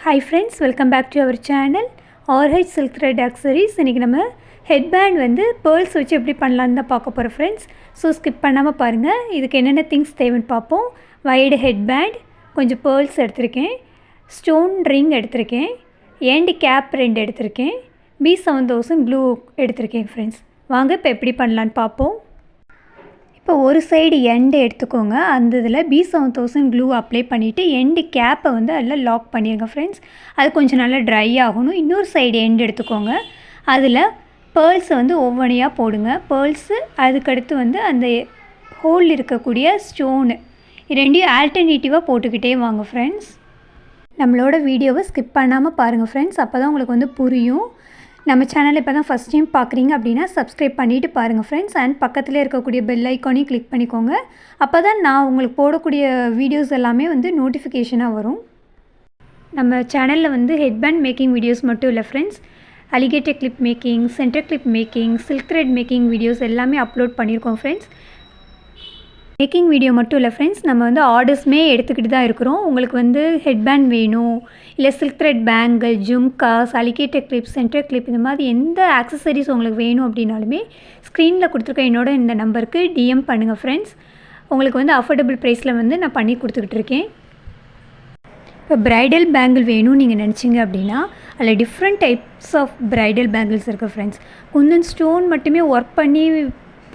Hi friends, welcome back to our channel RH Silk Thread Accessories. இன்றைக்கி நம்ம headband வந்து pearls வச்சு எப்படி பண்ணலான்னு தான் பார்க்க போகிறோம் ஃப்ரெண்ட்ஸ். ஸோ ஸ்கிப் பண்ணாமல் பாருங்கள். இதுக்கு என்னென்ன திங்ஸ் தேவைன்னு பார்ப்போம். வைடு ஹெட்பேண்ட், கொஞ்சம் பேர்ல்ஸ் எடுத்திருக்கேன், ஸ்டோன் ரிங் எடுத்திருக்கேன், எண்ட் கேப் 2 எடுத்திருக்கேன், B7000 க்ளூ எடுத்திருக்கேன் ஃப்ரெண்ட்ஸ். வாங்க இப்போ எப்படி பண்ணலான்னு பார்ப்போம். இப்போ ஒரு சைடு எண்டு எடுத்துக்கோங்க. அந்த இதில் B7000 க்ளூ அப்ளை பண்ணிவிட்டு எண்டு கேப்பை வந்து அதில் லாக் பண்ணிடுங்க ஃப்ரெண்ட்ஸ். அது கொஞ்சம் நல்லா ட்ரை ஆகணும். இன்னொரு சைடு எண்டு எடுத்துக்கோங்க. அதில் பேர்ல்ஸை வந்து ஒவ்வொன்றையாக போடுங்க. பேர்ல்ஸு அதுக்கடுத்து வந்து அந்த ஹோல் இருக்கக்கூடிய ஸ்டோனு ரெண்டையும் ஆல்டர்னேட்டிவாக போட்டுக்கிட்டே வாங்க ஃப்ரெண்ட்ஸ். நம்மளோட வீடியோவை ஸ்கிப் பண்ணாமல் பாருங்கள் ஃப்ரெண்ட்ஸ். அப்போ தான் உங்களுக்கு வந்து புரியும். நம்ம சேனல் இப்போ தான் ஃபஸ்ட் டைம் பார்க்குறீங்க அப்படின்னா சப்ஸ்கிரைப் பண்ணிவிட்டு பாருங்கள் ஃப்ரெண்ட்ஸ். அண்ட் பக்கத்தில் இருக்கக்கூடிய பெல் ஐக்கானையும் கிளிக் பண்ணிக்கோங்க. அப்போ தான் நான் உங்களுக்கு போடக்கூடிய வீடியோஸ் எல்லாமே வந்து நோட்டிஃபிகேஷனாக வரும். நம்ம சேனலில் வந்து ஹெட்பேண்ட் மேக்கிங் வீடியோஸ் மட்டும் இல்லை friends, alligator clip making, centre clip making, silk thread making videos எல்லாமே அப்லோட் பண்ணியிருக்கோம் ஃப்ரெண்ட்ஸ். மேக்கிங் வீடியோ மட்டும் இல்லை ஃப்ரெண்ட்ஸ், நம்ம வந்து ஆர்டர்ஸுமே எடுத்துக்கிட்டு தான் இருக்கிறோம். உங்களுக்கு வந்து ஹெட்பேண்ட் வேணும், இல்லை silk thread bangle, jhumkas, alligator clip, centre clip, இந்த மாதிரி எந்த ஆக்சசரிஸ் உங்களுக்கு வேணும் அப்படின்னாலுமே ஸ்க்ரீனில் கொடுத்துருக்க என்னோட இந்த நம்பருக்கு டிஎம் பண்ணுங்கள் ஃப்ரெண்ட்ஸ். உங்களுக்கு வந்து அஃபோர்டபுள் ப்ரைஸில் வந்து நான் பண்ணி கொடுத்துக்கிட்டு இருக்கேன். இப்போ ப்ரைடல் பேங்கிள் வேணும்னு நீங்கள் நினச்சிங்க அப்படின்னா அதில் different types of bridal bangles இருக்குது ஃப்ரெண்ட்ஸ். குந்தன் ஸ்டோன் மட்டுமே ஒர்க் பண்ணி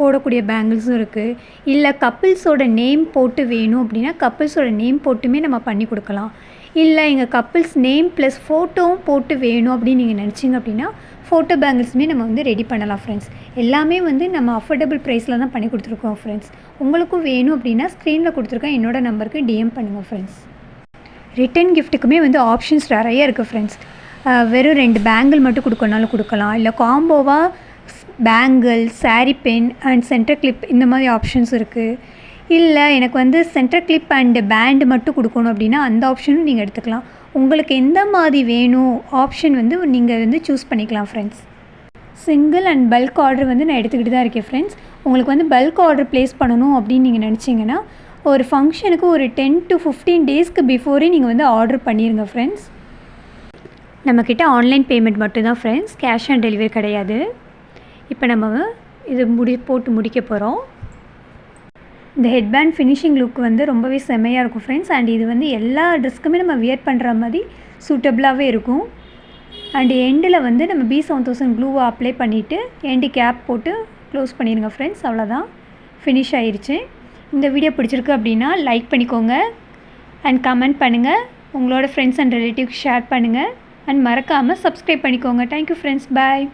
போடக்கூடிய பேங்கிள்ஸும் இருக்குது. இல்லை கப்பிள்ஸோட நேம் போட்டு வேணும் அப்படின்னா கப்பிள்ஸோட நேம் போட்டுமே நம்ம பண்ணி கொடுக்கலாம். இல்லை எங்கள் கப்பிள்ஸ் நேம் ப்ளஸ் ஃபோட்டோவும் போட்டு வேணும் அப்படின்னு நீங்கள் நினச்சிங்க அப்படின்னா ஃபோட்டோ பேங்கிள்ஸுமே நம்ம வந்து ரெடி பண்ணலாம் ஃப்ரெண்ட்ஸ். எல்லாமே வந்து நம்ம அஃபோர்டபுள் ப்ரைஸில் தான் பண்ணி கொடுத்துருக்கோம் ஃப்ரெண்ட்ஸ். உங்களுக்கும் வேணும் அப்படின்னா ஸ்க்ரீனில் கொடுத்துருக்கேன் என்னோடய நம்பருக்கு டிஎம் பண்ணுங்கள் ஃப்ரெண்ட்ஸ். ரிட்டன் கிஃப்ட்டுக்குமே வந்து ஆப்ஷன்ஸ் நிறைய இருக்குது ஃப்ரெண்ட்ஸ். வெறும் 2 பேங்கிள் மட்டும் கொடுக்கணுனாலும் கொடுக்கலாம், இல்லை காம்போவாக bangle, sari pin and centre clip இந்த மாதிரி ஆப்ஷன்ஸ் இருக்குது. இல்லை எனக்கு வந்து சென்டர் கிளிப் அண்டு பேண்டு மட்டும் கொடுக்கணும் அப்படின்னா அந்த ஆப்ஷனும் நீங்கள் எடுத்துக்கலாம். உங்களுக்கு எந்த மாதிரி வேணும் ஆப்ஷன் வந்து நீங்கள் வந்து சூஸ் பண்ணிக்கலாம் friends. Single and bulk order வந்து நான் எடுத்துக்கிட்டு தான் இருக்கேன் ஃப்ரெண்ட்ஸ். உங்களுக்கு வந்து பல்க் ஆர்டர் ப்ளேஸ் பண்ணணும் அப்படின்னு நீங்கள் நினச்சிங்கன்னா ஒரு ஃபங்க்ஷனுக்கு ஒரு 10 to 15 டேஸ்க்கு பிஃபோரே நீங்கள் வந்து ஆர்டர் பண்ணிடுங்க ஃப்ரெண்ட்ஸ். நம்மக்கிட்ட ஆன்லைன் பேமெண்ட் மட்டும் தான் ஃப்ரெண்ட்ஸ், கேஷ் ஆன் டெலிவரி கிடையாது. இப்போ நம்ம இது போட்டு முடிக்க போகிறோம். இந்த ஹெட்பேண்ட் ஃபினிஷிங் லுக் வந்து ரொம்பவே செம்மையாக இருக்கும் ஃப்ரெண்ட்ஸ். அண்ட் இது வந்து எல்லா ட்ரெஸ்க்குமே நம்ம வியர் பண்ணுற மாதிரி சூட்டபுளாகவே இருக்கும். அண்ட் எண்டில் வந்து நம்ம B7000 க்ளூவை அப்ளை பண்ணிவிட்டு எண்டு கேப் போட்டு க்ளோஸ் பண்ணிடுங்க ஃப்ரெண்ட்ஸ். அவ்வளோதான், ஃபினிஷ் ஆயிடுச்சு. இந்த வீடியோ பிடிச்சிருக்கு அப்படின்னா லைக் பண்ணிக்கோங்க அண்ட் கமெண்ட் பண்ணுங்கள். உங்களோட ஃப்ரெண்ட்ஸ் அண்ட் ரிலேட்டிவ்க்கு ஷேர் பண்ணுங்கள். அண்ட் மறக்காமல் சப்ஸ்கிரைப் பண்ணிக்கோங்க. தேங்க்யூ ஃப்ரெண்ட்ஸ், பாய்.